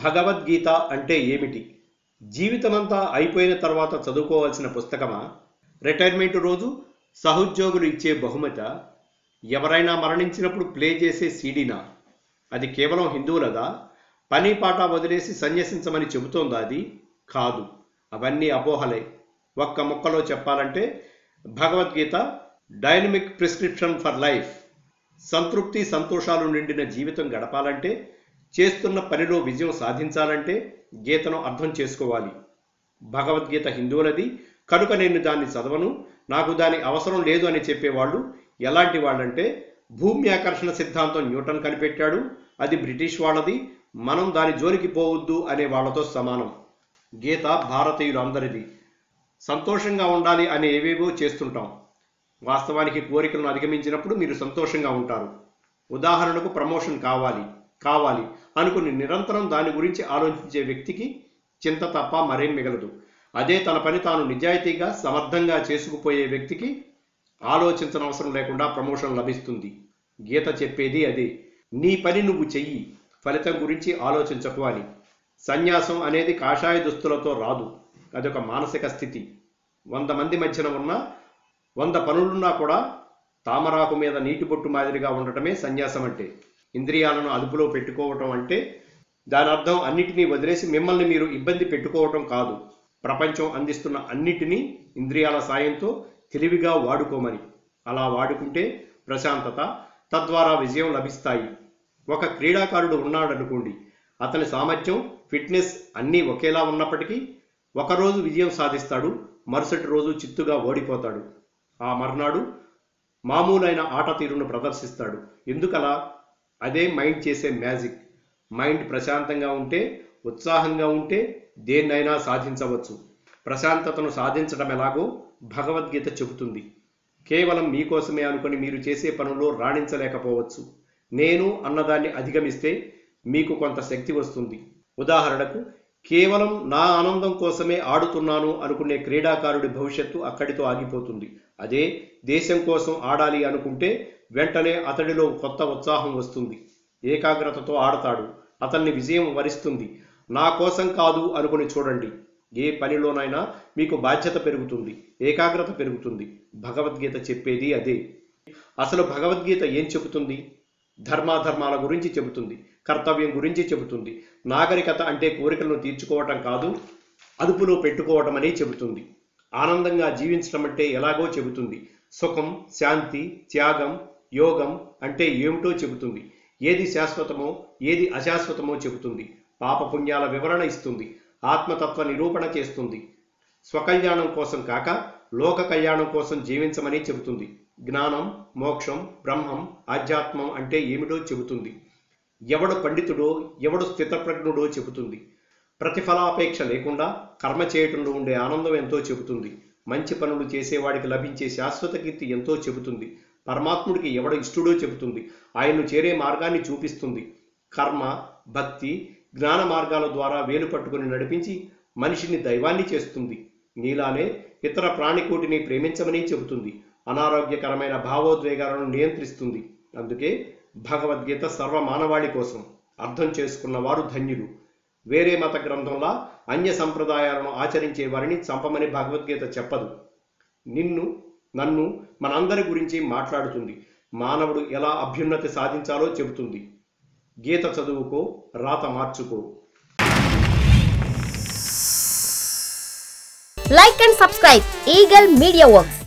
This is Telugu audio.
భగవద్గీత అంటే ఏమిటి? జీవితమంతా అయిపోయిన తర్వాత చదువుకోవాల్సిన పుస్తకమా? రిటైర్మెంట్ రోజు సహోద్యోగులు ఇచ్చే బహుమత? ఎవరైనా మరణించినప్పుడు ప్లే చేసే సీడీనా? అది కేవలం హిందువులదా? పని పాట వదిలేసి సన్యసించమని చెబుతోందా అది? కాదు, అవన్నీ అపోహలే. ఒక్క ముక్కలో చెప్పాలంటే Bhagavad Gita dynamic prescription for life. సంతృప్తి సంతోషాలు నిండిన జీవితం గడపాలంటే, చేస్తున్న పనిలో విజయం సాధించాలంటే గీతను అర్థం చేసుకోవాలి. భగవద్గీత హిందువులది కనుక నేను దాన్ని చదవను, నాకు దాని అవసరం లేదు అని చెప్పేవాళ్ళు ఎలాంటి వాళ్ళంటే, భూమి ఆకర్షణ సిద్ధాంతం న్యూటన్ కనిపెట్టాడు, అది బ్రిటిష్ వాళ్ళది, మనం దాని జోలికి పోవద్దు అనే వాళ్లతో సమానం. గీత భారతీయులందరిది. సంతోషంగా ఉండాలి అని ఏవేవో చేస్తుంటాం. వాస్తవానికి కోరికలను అధిగమించినప్పుడు మీరు సంతోషంగా ఉంటారు. ఉదాహరణకు ప్రమోషన్ కావాలి అనుకుని నిరంతరం దాని గురించి ఆలోచించే వ్యక్తికి చింత తప్ప మరేం మిగలదు. అదే తన పని తాను నిజాయితీగా సమర్థంగా చేసుకుపోయే వ్యక్తికి ఆలోచించనవసరం లేకుండా ప్రమోషన్ లభిస్తుంది. గీత చెప్పేది అదే. నీ పని నువ్వు చెయ్యి, ఫలితం గురించి ఆలోచించకు అని. సన్యాసం అనేది కాషాయ దుస్తులతో రాదు, అదొక మానసిక స్థితి. 100 మంది మధ్యన ఉన్న 100 పనులున్నా కూడా తామరాకు మీద నీటి బొట్టు మాదిరిగా ఉండటమే సన్యాసం అంటే. ఇంద్రియాలను అదుపులో పెట్టుకోవటం అంటే దాని అర్థం అన్నిటినీ వదిలేసి మిమ్మల్ని మీరు ఇబ్బంది పెట్టుకోవటం కాదు. ప్రపంచం అందిస్తున్న అన్నిటినీ ఇంద్రియాల సాయంతో తెలివిగా వాడుకోమని. అలా వాడుకుంటే ప్రశాంతత, తద్వారా విజయం లభిస్తాయి. ఒక క్రీడాకారుడు ఉన్నాడనుకోండి, అతని సామర్థ్యం, ఫిట్నెస్ అన్నీ ఒకేలా ఉన్నప్పటికీ ఒకరోజు విజయం సాధిస్తాడు, మరుసటి రోజు చిత్తుగా ఓడిపోతాడు. ఆ మర్నాడు మామూలైన ఆట తీరును ప్రదర్శిస్తాడు. ఎందుకలా? అదే మైండ్ చేసే మ్యాజిక్. మైండ్ ప్రశాంతంగా ఉంటే, ఉత్సాహంగా ఉంటే దేన్నైనా సాధించవచ్చు. ప్రశాంతతను సాధించడం ఎలాగో భగవద్గీత చెబుతుంది. కేవలం మీకోసమే అనుకుని మీరు చేసే పనుల్లో రాణించలేకపోవచ్చు. నేను అన్నదాన్ని అధిగమిస్తే మీకు కొంత శక్తి వస్తుంది. ఉదాహరణకు, కేవలం నా ఆనందం కోసమే ఆడుతున్నాను అనుకునే క్రీడాకారుడి భవిష్యత్తు అక్కడితో ఆగిపోతుంది. అదే దేశం కోసం ఆడాలి అనుకుంటే వెంటనే అతడిలో కొత్త ఉత్సాహం వస్తుంది. ఏకాగ్రతతో ఆడతాడు, అతన్ని విజయం వరిస్తుంది. నా కోసం కాదు అనుకుని చూడండి. ఏ పనిలోనైనా మీకు బాధ్యత పెరుగుతుంది, ఏకాగ్రత పెరుగుతుంది. భగవద్గీత చెప్పేది అదే. అసలు భగవద్గీత ఏం చెబుతుంది? ధర్మాధర్మాల గురించి చెబుతుంది, కర్తవ్యం గురించి చెబుతుంది. నాగరికత అంటే కోరికలను తీర్చుకోవటం కాదు, అదుపులో పెట్టుకోవటం అని చెబుతుంది. ఆనందంగా జీవించడం అంటే ఎలాగో చెబుతుంది. సుఖం, శాంతి, త్యాగం, యోగం అంటే ఏమిటో చెబుతుంది. ఏది శాశ్వతమో ఏది అశాశ్వతమో చెబుతుంది. పాపపుణ్యాల వివరణ ఇస్తుంది. ఆత్మతత్వ నిరూపణ చేస్తుంది. స్వకల్యాణం కోసం కాక లోక కళ్యాణం కోసం జీవించమని చెబుతుంది. జ్ఞానం, మోక్షం, బ్రహ్మం, ఆధ్యాత్మం అంటే ఏమిటో చెబుతుంది. ఎవడు పండితుడో ఎవడు స్థితప్రజ్ఞుడో చెబుతుంది. ప్రతిఫలాపేక్ష లేకుండా కర్మ చేయటంలో ఉండే ఆనందం ఎంతో చెబుతుంది. మంచి పనులు చేసేవాడికి లభించే శాశ్వత కీర్తి ఎంతో చెబుతుంది. పరమాత్ముడికి ఎవడు ఇష్టడో చెబుతుంది. ఆయన్ను చేరే మార్గాన్ని చూపిస్తుంది. కర్మ, భక్తి, జ్ఞాన మార్గాల ద్వారా వేలు పట్టుకుని నడిపించి మనిషిని దైవాన్ని చేస్తుంది. నీలానే ఇతర ప్రాణికోటిని ప్రేమించమని చెబుతుంది. అనారోగ్యకరమైన భావోద్వేగాలను నియంత్రిస్తుంది. అందుకే భగవద్గీత సర్వమానవాళి కోసం. అర్థం చేసుకున్న వారు ధన్యులు. వేరే మత గ్రంథంలా అన్య సంప్రదాయాలను ఆచరించే వారిని చంపమని భగవద్గీత చెప్పదు. నిన్ను, నన్ను, మనందరి గురించి మాట్లాడుతుంది. మానవుడు ఎలా అభ్యున్నతి సాధించాలో చెబుతుంది. గీత చదువుకో, రాత మార్చుకో. Like and subscribe Eagle Media Works.